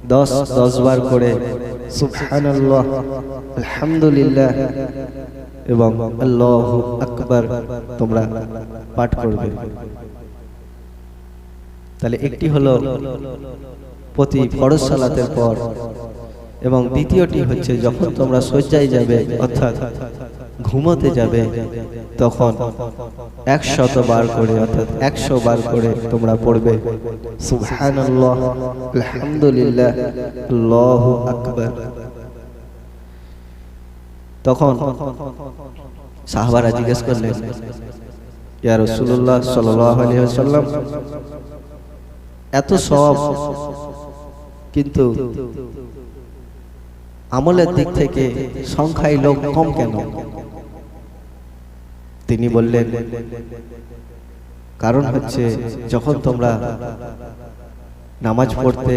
10 বার করে সুবহানাল্লাহ, আলহামদুলিল্লাহ এবং আল্লাহু আকবার তোমরা পাঠ করবে। তাহলে একটি হলো প্রতি ফরজ সালাতের পর, এবং দ্বিতীয়টি হচ্ছে যখন তোমরা শয্যায় যাবে অর্থাৎ ঘুমোতে যাবে তখন 100 বার করে অর্থাৎ 100 বার করে তোমরা পড়বে সুবহানাল্লাহ, আলহামদুলিল্লাহ, আল্লাহু আকবার। তখন সাহাবারা জিজ্ঞেস করলেন, ইয়া রাসূলুল্লাহ সাল্লাল্লাহু আলাইহি ওয়াসাল্লাম, এত সওয়াব কিন্তু আমলের দিক থেকে সংখ্যায় লোক কম কেন? তিনি বললেন, কারণ হচ্ছে যখন তোমরা নামাজ পড়তে